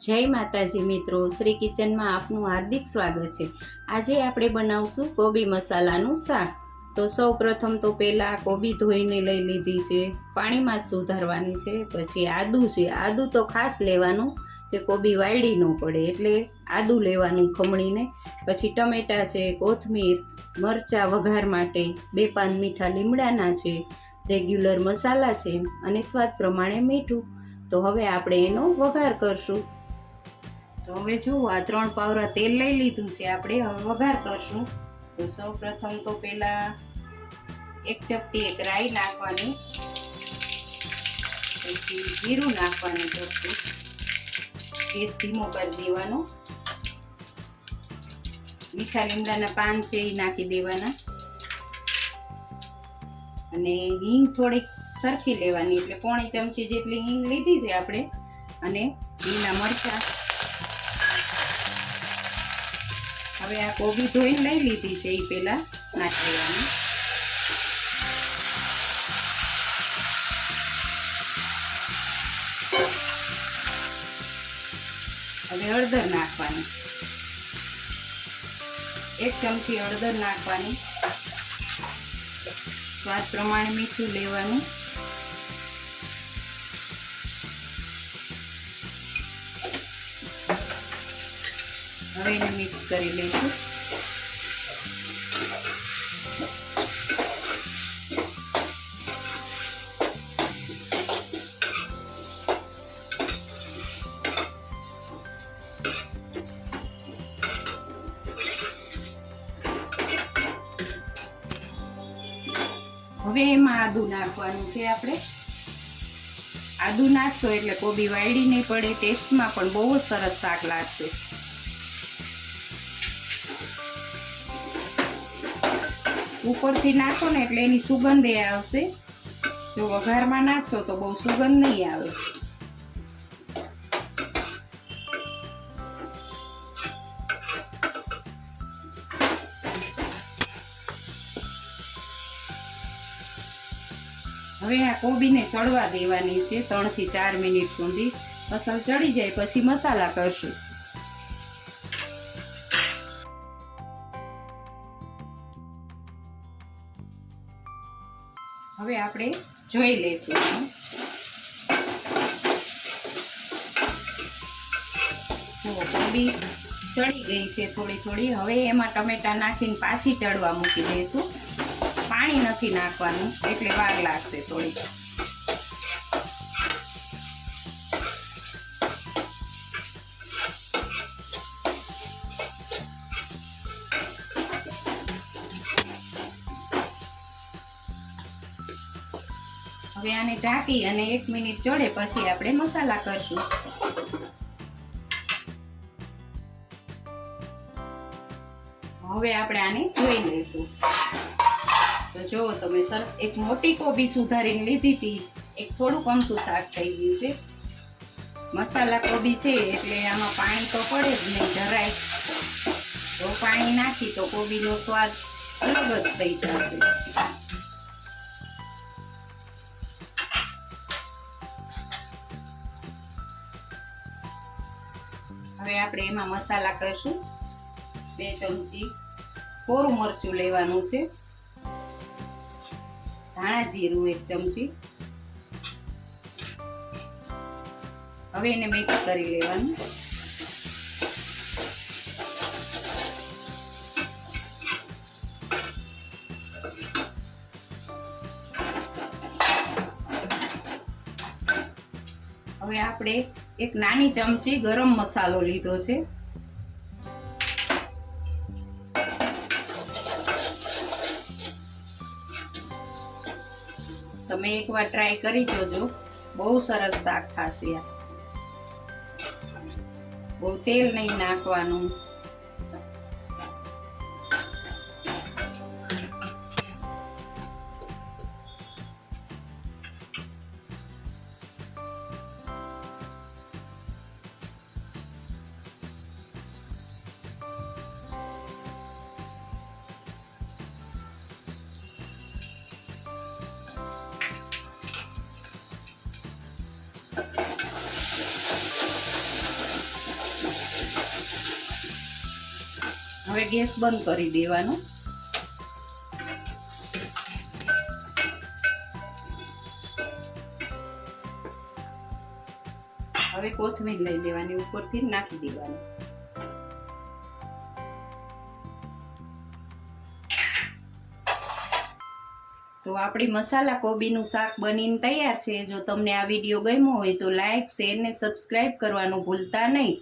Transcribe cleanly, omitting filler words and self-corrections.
જય માતાજી મિત્રો, શ્રી કિચનમાં આપનું હાર્દિક સ્વાગત છે। આજે આપણે બનાવશું કોબી મસાલાનું શાક। તો સૌ પ્રથમ તો પહેલાં કોબી ધોઈને લઈ લીધી છે, પાણીમાં જ સુધારવાની છે। પછી આદું છે, આદું તો ખાસ લેવાનું કે કોબી વાયડી ન પડે, એટલે આદું લેવાનું ખમણીને। પછી ટમેટાં છે, કોથમીર, મરચાં વઘાર માટે, 2 પાન મીઠા લીમડાના છે, રેગ્યુલર મસાલા છે અને સ્વાદ પ્રમાણે મીઠું। તો હવે આપણે એનો વઘાર કરશું। તો હવે જો આ 3 પાવરા તેલ લઈ લીધું છે આપણે, હવે વઘાર કરશું। તો સૌ પ્રથમ તો પહેલા 1 ચપટી રાઈ નાખવાની, પછી જીરું નાખવાનું ચપટી, ગેસ ધીમો કરી દેવાનો। મીઠા લીમડાના પાન છે એ નાખી દેવાના અને હિંગ થોડીક સરખી લેવાની, એટલે 1/4 ચમચી જેટલી હિંગ લીધી છે આપણે। અને લીલા મરચાં, હવે આ કોબી ધોઈને લઈ લીધી છે એ પહેલા નાખી દેવાની। હવે હળદર નાખવાની, 1 ચમચી હળદર નાખવાની, સ્વાદ પ્રમાણે મીઠું લેવાનું। હવે એને મિક્સ કરી લઈશું। હવે એમાં આદું નાખવાનું છે આપણે। આદું નાખશો એટલે કોબી વાયડી નહીં પડે, ટેસ્ટમાં પણ બહુ જ સરસ શાક લાગશે। ઉપરથી નાખો ને એટલે એની સુગંધ એ આવશે, જો વઘારમાં નાખશો તો બહુ સુગંધ નહીં આવે। હવે આ કોબીને ચડવા દેવાની છે 3 થી 4 મિનિટ સુધી। અસલ ચડી જાય પછી મસાલા કરશું। હવે આપણે જોઈ લઈશું। જો કોબી ચડી ગઈ છે થોડી થોડી। હવે એમાં ટમેટાં નાખીને પાછી ચડવા મૂકી દઈશું। પાણી નથી નાખવાનું એટલે વાર લાગશે થોડી। હવે આને ઢાંકી અને 1 મિનિટ ચડે પછી આપણે મસાલા કરશું। હવે આપણે આને જોઈ લઈશું। તો જો તમે સરસ, એક મોટી કોબી સુધારીને લીધી હતી, એક થોડુંક અમથું શાક થઈ ગયું છે। મસાલા કોબી છે એટલે આમાં પાણી તો પડે જ નહીં જરાય, તો પાણી નાખી તો કોબીનો સ્વાદ અલગ જ થઈ જશે। હવે આપણે એમાં મસાલા કરશું। 2 ચમચી કોરું મરચું લેવાનું છે, ધાણા જીરું 1 ચમચી। હવે એને મિક્સ કરી લેવાનું। હવે આપણે 1 નાની ચમચી ગરમ મસાલો લીધો છે। તમે એકવાર ટ્રાય કરી જોજો, બહુ સરસ શાક થશે। આ બહુ તેલ નહીં નાખવાનું। હવે ગેસ બંધ કરી દેવાનો. હવે કોથમીર લઈ લેવાની, ઉપરથી નાખી દેવાની. તો આપણી મસાલા કોબીનું શાક બનીને તૈયાર છે. જો તમને આ વિડીયો ગમ્યો હોય તો લાઈક, શેર ને સબસ્ક્રાઈબ કરવાનું ભૂલતા નહીં.